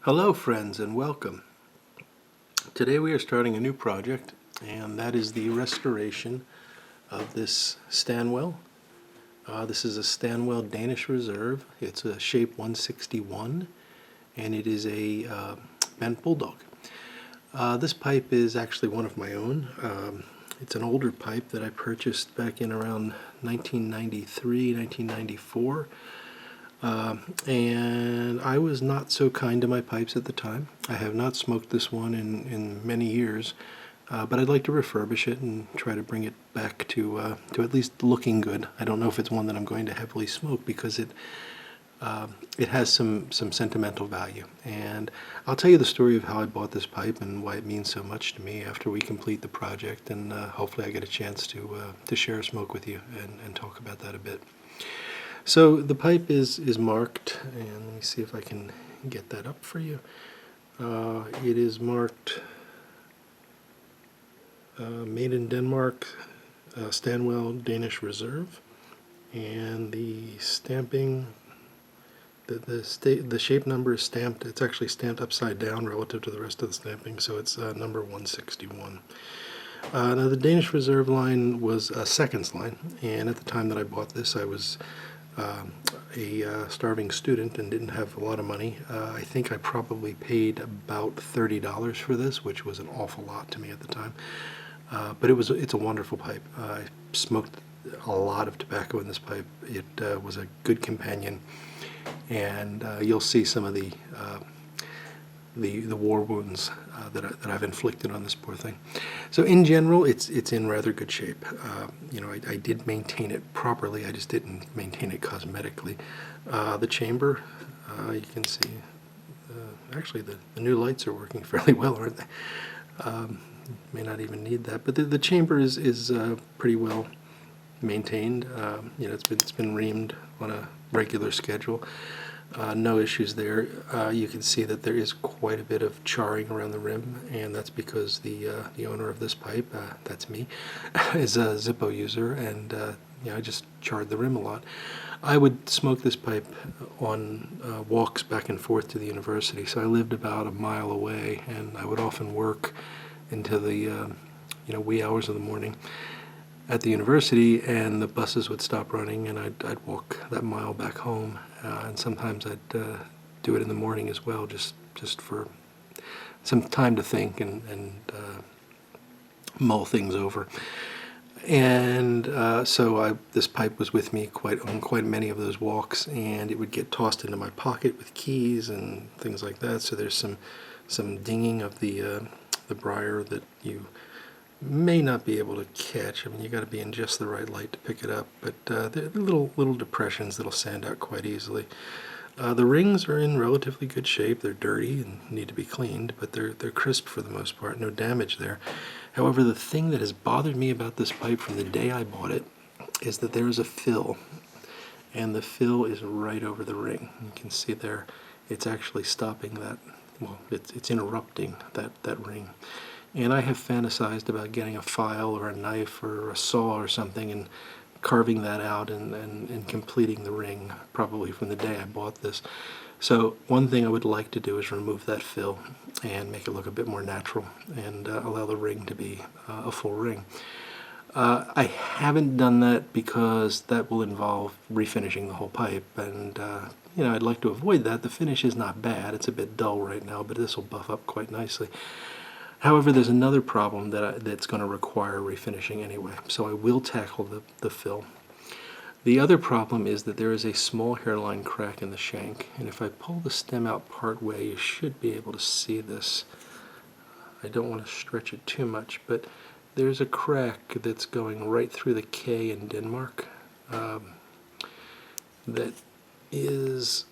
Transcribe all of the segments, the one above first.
Hello friends and welcome. Today we are starting a new project, and that is the restoration of this Stanwell. This is a Stanwell Danish Reserve. It's a shape 161 and it is a bent Bulldog. This pipe is actually one of my own. It's an older pipe that I purchased back in around 1993, 1994. And I was not so kind to my pipes at the time. I have not smoked this one in many years, but I'd like to refurbish it and try to bring it back to at least looking good. I don't know if it's one that I'm going to heavily smoke because it has some sentimental value. And I'll tell you the story of how I bought this pipe and why it means so much to me after we complete the project, and hopefully I get a chance to share a smoke with you and talk about that a bit. So the pipe is marked, and let me see if I can get that up for you. It is marked made in Denmark, Stanwell Danish Reserve, and the stamping, the shape number is stamped. It's actually stamped upside down relative to the rest of the stamping, so it's number 161. Now the Danish Reserve line was a seconds line, and at the time that I bought this, I was a starving student and didn't have a lot of money. I think I probably paid about $30 for this, which was an awful lot to me at the time. But it's a wonderful pipe. I smoked a lot of tobacco in this pipe. It was a good companion, and you'll see some of the war wounds that I've inflicted on this poor thing. So in general, it's in rather good shape. I did maintain it properly. I just didn't maintain it cosmetically. The chamber, you can see, actually the new lights are working fairly well, aren't they? May not even need that, but the chamber is pretty well maintained. It's been reamed on a regular schedule. No issues there. You can see that there is quite a bit of charring around the rim, and that's because the owner of this pipe, that's me, is a Zippo user, and I just charred the rim a lot. I would smoke this pipe on walks back and forth to the university, so I lived about a mile away, and I would often work into the wee hours of the morning at the university, and the buses would stop running, and I'd walk that mile back home, and sometimes I'd do it in the morning as well, just for some time to think and mull things over. And so this pipe was with me on quite many of those walks, and it would get tossed into my pocket with keys and things like that. So there's some dinging of the briar that you may not be able to catch. I mean, you got to be in just the right light to pick it up, but there are little depressions that'll sand out quite easily. The rings are in relatively good shape. They're dirty and need to be cleaned, but they're crisp for the most part. No damage there. However, the thing that has bothered me about this pipe from the day I bought it is that there is a fill, and the fill is right over the ring. You can see there, it's actually stopping that. Well, it's interrupting that ring. And I have fantasized about getting a file or a knife or a saw or something and carving that out and completing the ring, probably from the day I bought this. So one thing I would like to do is remove that fill and make it look a bit more natural and allow the ring to be a full ring. I haven't done that because that will involve refinishing the whole pipe, and I'd like to avoid that. The finish is not bad. It's a bit dull right now, but this will buff up quite nicely. However, there's another problem that's going to require refinishing anyway, so I will tackle the fill. The other problem is that there is a small hairline crack in the shank, and if I pull the stem out part way, you should be able to see this. I don't want to stretch it too much, but there's a crack that's going right through the K in Denmark that is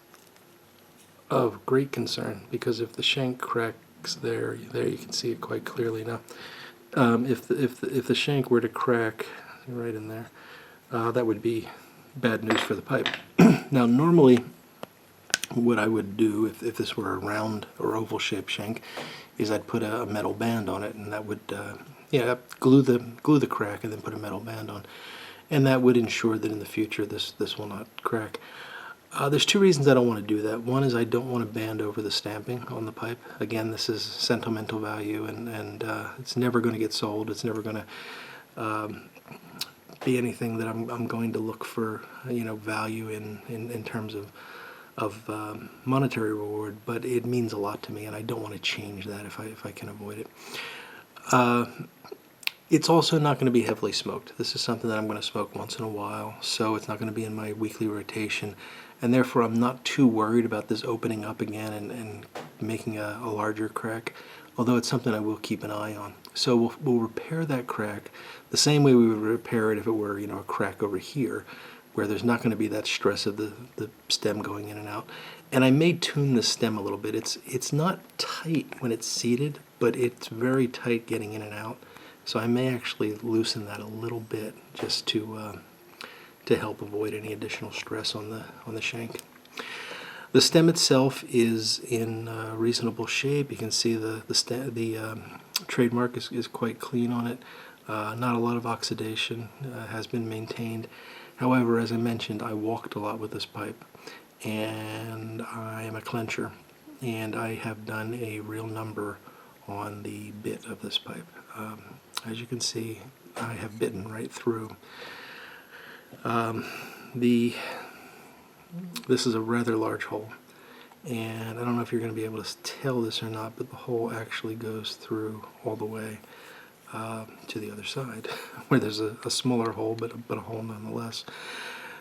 of great concern, because if the shank cracks there you can see it quite clearly now. If the shank were to crack right in there, that would be bad news for the pipe. Now normally what I would do if this were a round or oval shaped shank is I'd put a metal band on it, and that would glue the crack and then put a metal band on, and that would ensure that in the future this will not crack. There's two reasons I don't want to do that. One is I don't want to band over the stamping on the pipe. Again, this is sentimental value, and it's never going to get sold. It's never going to be anything that I'm going to look for, value in terms of monetary reward. But it means a lot to me, and I don't want to change that if I can avoid it. It's also not going to be heavily smoked. This is something that I'm going to smoke once in a while, so it's not going to be in my weekly rotation, and therefore I'm not too worried about this opening up again and making a larger crack, although it's something I will keep an eye on. So we'll repair that crack the same way we would repair it if it were, a crack over here, where there's not going to be that stress of the stem going in and out. And I may tune the stem a little bit. It's not tight when it's seated, but it's very tight getting in and out. So I may actually loosen that a little bit just to help avoid any additional stress on the shank. The stem itself is in reasonable shape. You can see the trademark is quite clean on it. Not a lot of oxidation has been maintained. However, as I mentioned, I walked a lot with this pipe, and I am a clencher, and I have done a real number on the bit of this pipe. As you can see, I have bitten right through. This is a rather large hole, and I don't know if you're going to be able to tell this or not, but the hole actually goes through all the way to the other side, where there's a smaller hole, but a hole nonetheless.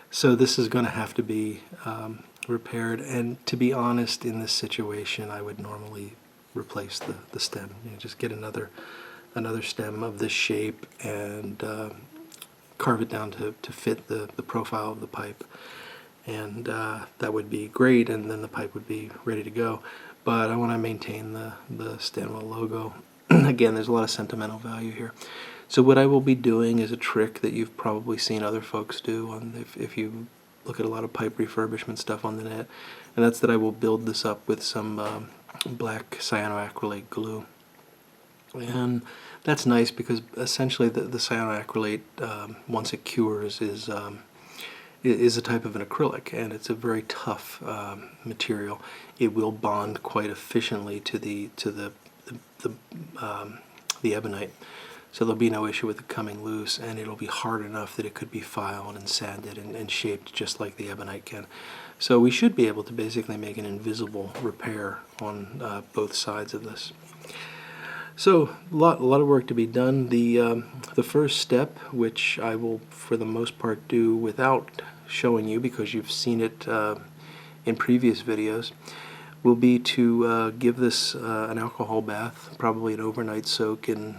So this is going to have to be repaired, and to be honest, in this situation, I would normally replace the stem. Just get another stem of this shape and carve it down to fit the profile of the pipe, and that would be great, and then the pipe would be ready to go. But I want to maintain the Stanwell logo. Again, there's a lot of sentimental value here. So what I will be doing is a trick that you've probably seen other folks do if you look at a lot of pipe refurbishment stuff on the net, and that's that I will build this up with some black cyanoacrylate glue. And that's nice because essentially the cyanoacrylate, once it cures, is a type of an acrylic, and it's a very tough material. It will bond quite efficiently to the ebonite, so there'll be no issue with it coming loose, and it'll be hard enough that it could be filed and sanded and shaped just like the ebonite can. So we should be able to basically make an invisible repair on both sides of this. So a lot of work to be done. The first step, which I will for the most part do without showing you because you've seen it in previous videos, will be to give this an alcohol bath, probably an overnight soak in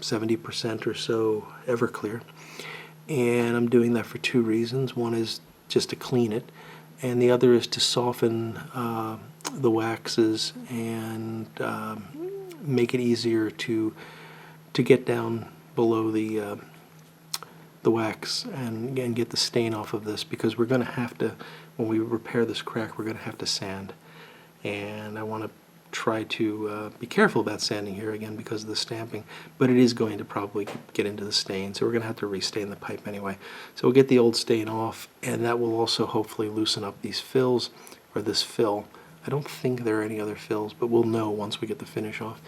70% or so Everclear. And I'm doing that for two reasons. One is just to clean it, and the other is to soften the waxes and make it easier to get down below the wax and get the stain off of this, because we're going to have to, when we repair this crack, we're going to have to sand. And I want to try to be careful about sanding here again because of the stamping, but it is going to probably get into the stain, so we're going to have to restain the pipe anyway. So we'll get the old stain off, and that will also hopefully loosen up these fills, or this fill. I don't think there are any other fills, but we'll know once we get the finish off.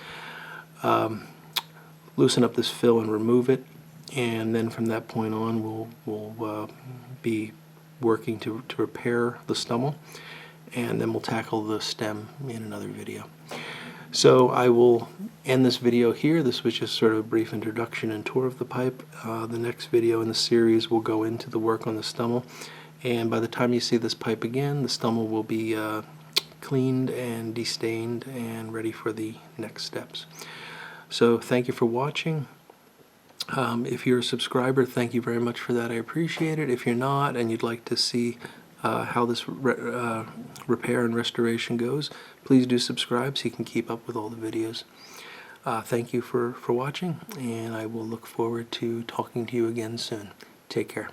Loosen up this fill and remove it, and then from that point on we'll be working to repair the stummel, and then we'll tackle the stem in another video. So I will end this video here. This was just sort of a brief introduction and tour of the pipe. The next video in the series will go into the work on the stummel, and by the time you see this pipe again, the stummel will be cleaned and destained and ready for the next steps. So thank you for watching. If you're a subscriber, thank you very much for that. I appreciate it. If you're not and you'd like to see how this repair and restoration goes, please do subscribe so you can keep up with all the videos. Thank you for watching, and I will look forward to talking to you again soon. Take care.